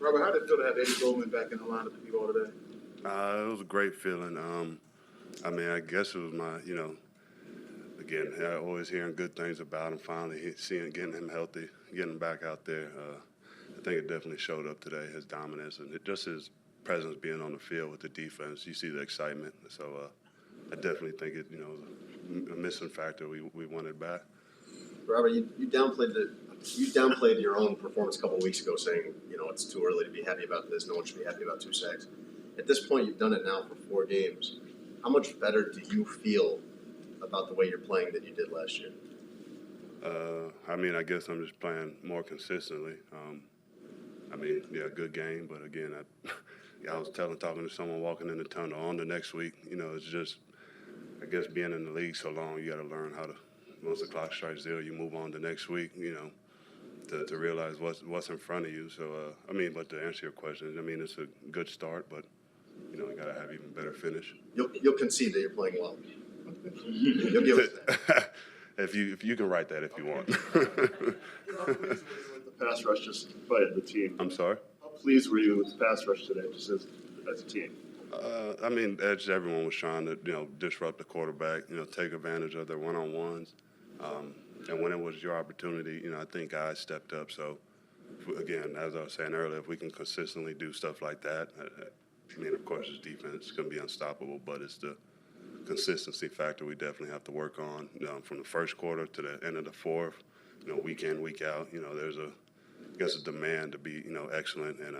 Robert, how did it feel to have Eddie Goldman back in the lineup with you all today? It was a great feeling. I mean, I guess it was again, I always hearing good things about him. Finally, getting him healthy, getting him back out there. I think it definitely showed up today, his dominance, and just his presence being on the field with the defense. You see the excitement. So I definitely think it, was a missing factor. We wanted back. Robert, you downplayed your own performance a couple of weeks ago, saying it's too early to be happy about this. No one should be happy about 2 sacks. At this point, you've done it now for 4 games. How much better do you feel about the way you're playing than you did last year? I mean, I guess I'm just playing more consistently. Good game, but again, I was talking to someone walking in the tunnel on the next week. It's just, I guess, being in the league so long, you got to learn how to. Once the clock strikes 0, you move on to next week. To realize what's in front of you. So but to answer your question, it's a good start, but you got to have even better finish. You'll concede that you're playing well. You'll give us that. If you can write that if you want. The pass rush just by the team. I'm sorry? How pleased were you with the pass rush today, just as a team? Everyone was trying to, disrupt the quarterback, take advantage of their one-on-ones. And when it was your opportunity, I think guys stepped up. So, again, as I was saying earlier, if we can consistently do stuff like that, of course, this defense is going to be unstoppable, but it's the consistency factor we definitely have to work on. From the first quarter to the end of the fourth, week in, week out, there's a demand to be, excellent. And,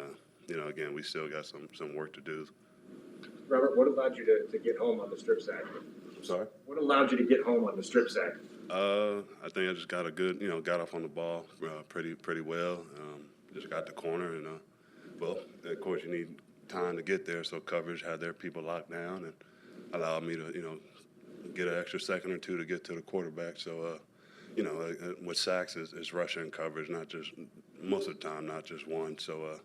again, we still got some work to do. Robert, what allowed you to get home on the strip sack? I'm sorry? What allowed you to get home on the strip sack? I think I just got a good, got off on the ball pretty well. Just got the corner, and of course you need time to get there. So coverage had their people locked down and allowed me to, get an extra second or two to get to the quarterback. So, with sacks is rushing coverage, not just most of the time, not just one. So,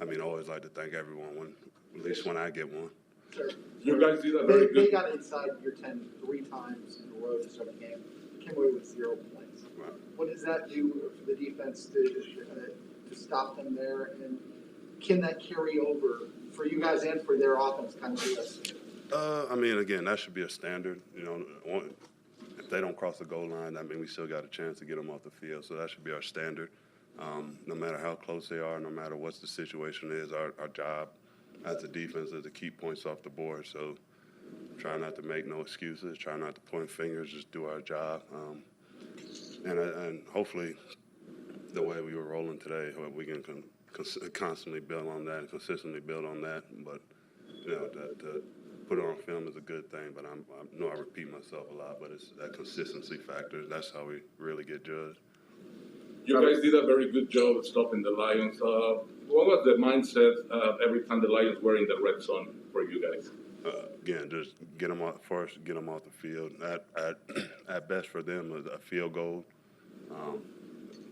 I always like to thank everyone at least when I get one. Sure. You guys do that very good. They got inside your 10 3 times in a row to start the game. Came away with 0 points. Right. What does that do for the defense to stop them there? And can that carry over for you guys and for their offense kind of list? Again, that should be a standard. If they don't cross the goal line, we still got a chance to get them off the field. So that should be our standard. No matter how close they are, no matter what the situation is, our job as a defense is to keep points off the board. So try not to make no excuses, try not to point fingers, just do our job. And hopefully the way we were rolling today, we can constantly build on that and consistently build on that. But, to put it on film is a good thing, but I know I repeat myself a lot, but it's that consistency factor. That's how we really get judged. You guys did a very good job of stopping the Lions. What was the mindset every time the Lions were in the red zone for you guys? Again, just get them off the field. At best for them, a field goal.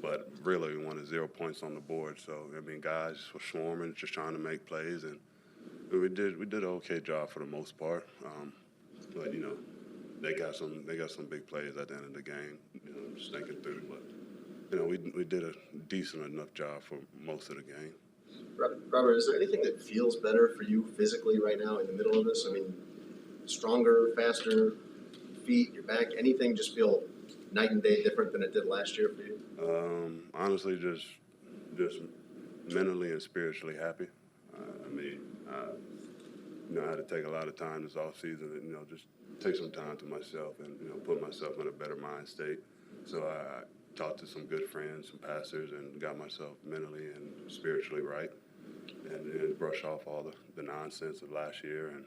But really, we wanted 0 points on the board. So guys were swarming, just trying to make plays, and we did an okay job for the most part. But they got some big plays at the end of the game. Just thinking through, but we did a decent enough job for most of the game. Robert, is there anything that feels better for you physically right now in the middle of this? Stronger, faster, feet, your back, anything just feel night and day different than it did last year for you? Honestly, just mentally and spiritually happy. I had to take a lot of time this off season and just take some time to myself and put myself in a better mind state. So I talked to some good friends, some pastors, and got myself mentally and spiritually right, and brush off all the nonsense of last year and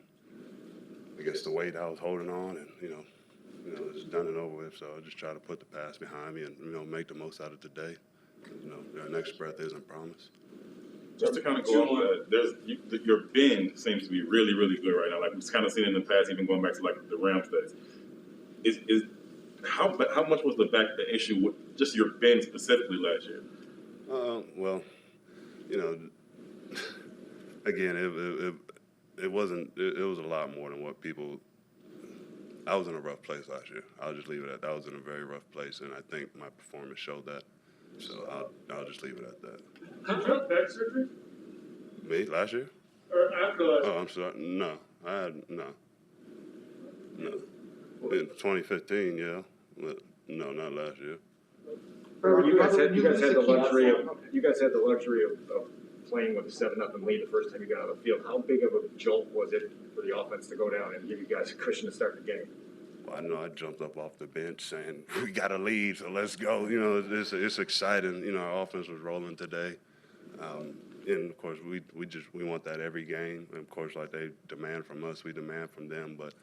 I guess the weight I was holding on, and it's done and over with. So I just try to put the past behind me and make the most out of today. Our next breath isn't promised. Just to kind of go on that, your bend seems to be really, really good right now. Like we've kind of seen in the past, even going back to like the Rams days. How much was the issue with just your bend specifically last year? Again, it wasn't. It was a lot more than what people. I was in a rough place last year. I'll just leave it at that. I was in a very rough place, and I think my performance showed that. So I'll just leave it at that. Did you have back surgery? Me, last year? Or after last Oh, I'm sorry, no, no. In 2015, yeah, but no, not last year. You guys had You lose the the key luxury outside. of, you guys had the luxury of playing with a 7-0 lead the first time you got on the field. How big of a jolt was it for the offense to go down and give you guys a cushion to start the game? Well, I know I jumped up off the bench saying, we got to lead, so let's go. You know, it's exciting. You know, our offense was rolling today. And, of course, we want that every game. And, of course, like they demand from us, we demand from them. But,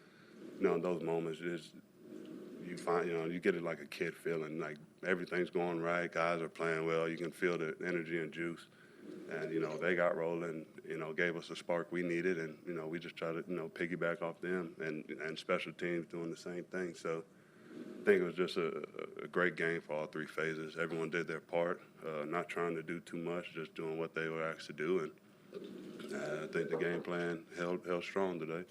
you know, in those moments, you find, you know, you get it like a kid feeling, like everything's going right, guys are playing well, you can feel the energy and juice. And, you know, they got rolling, you know, gave us the spark we needed, and, you know, we just try to, you know, piggyback off them and special teams doing the same thing. So I think it was just a great game for all three phases. Everyone did their part, not trying to do too much, just doing what they were asked to do. And I think the game plan held strong today.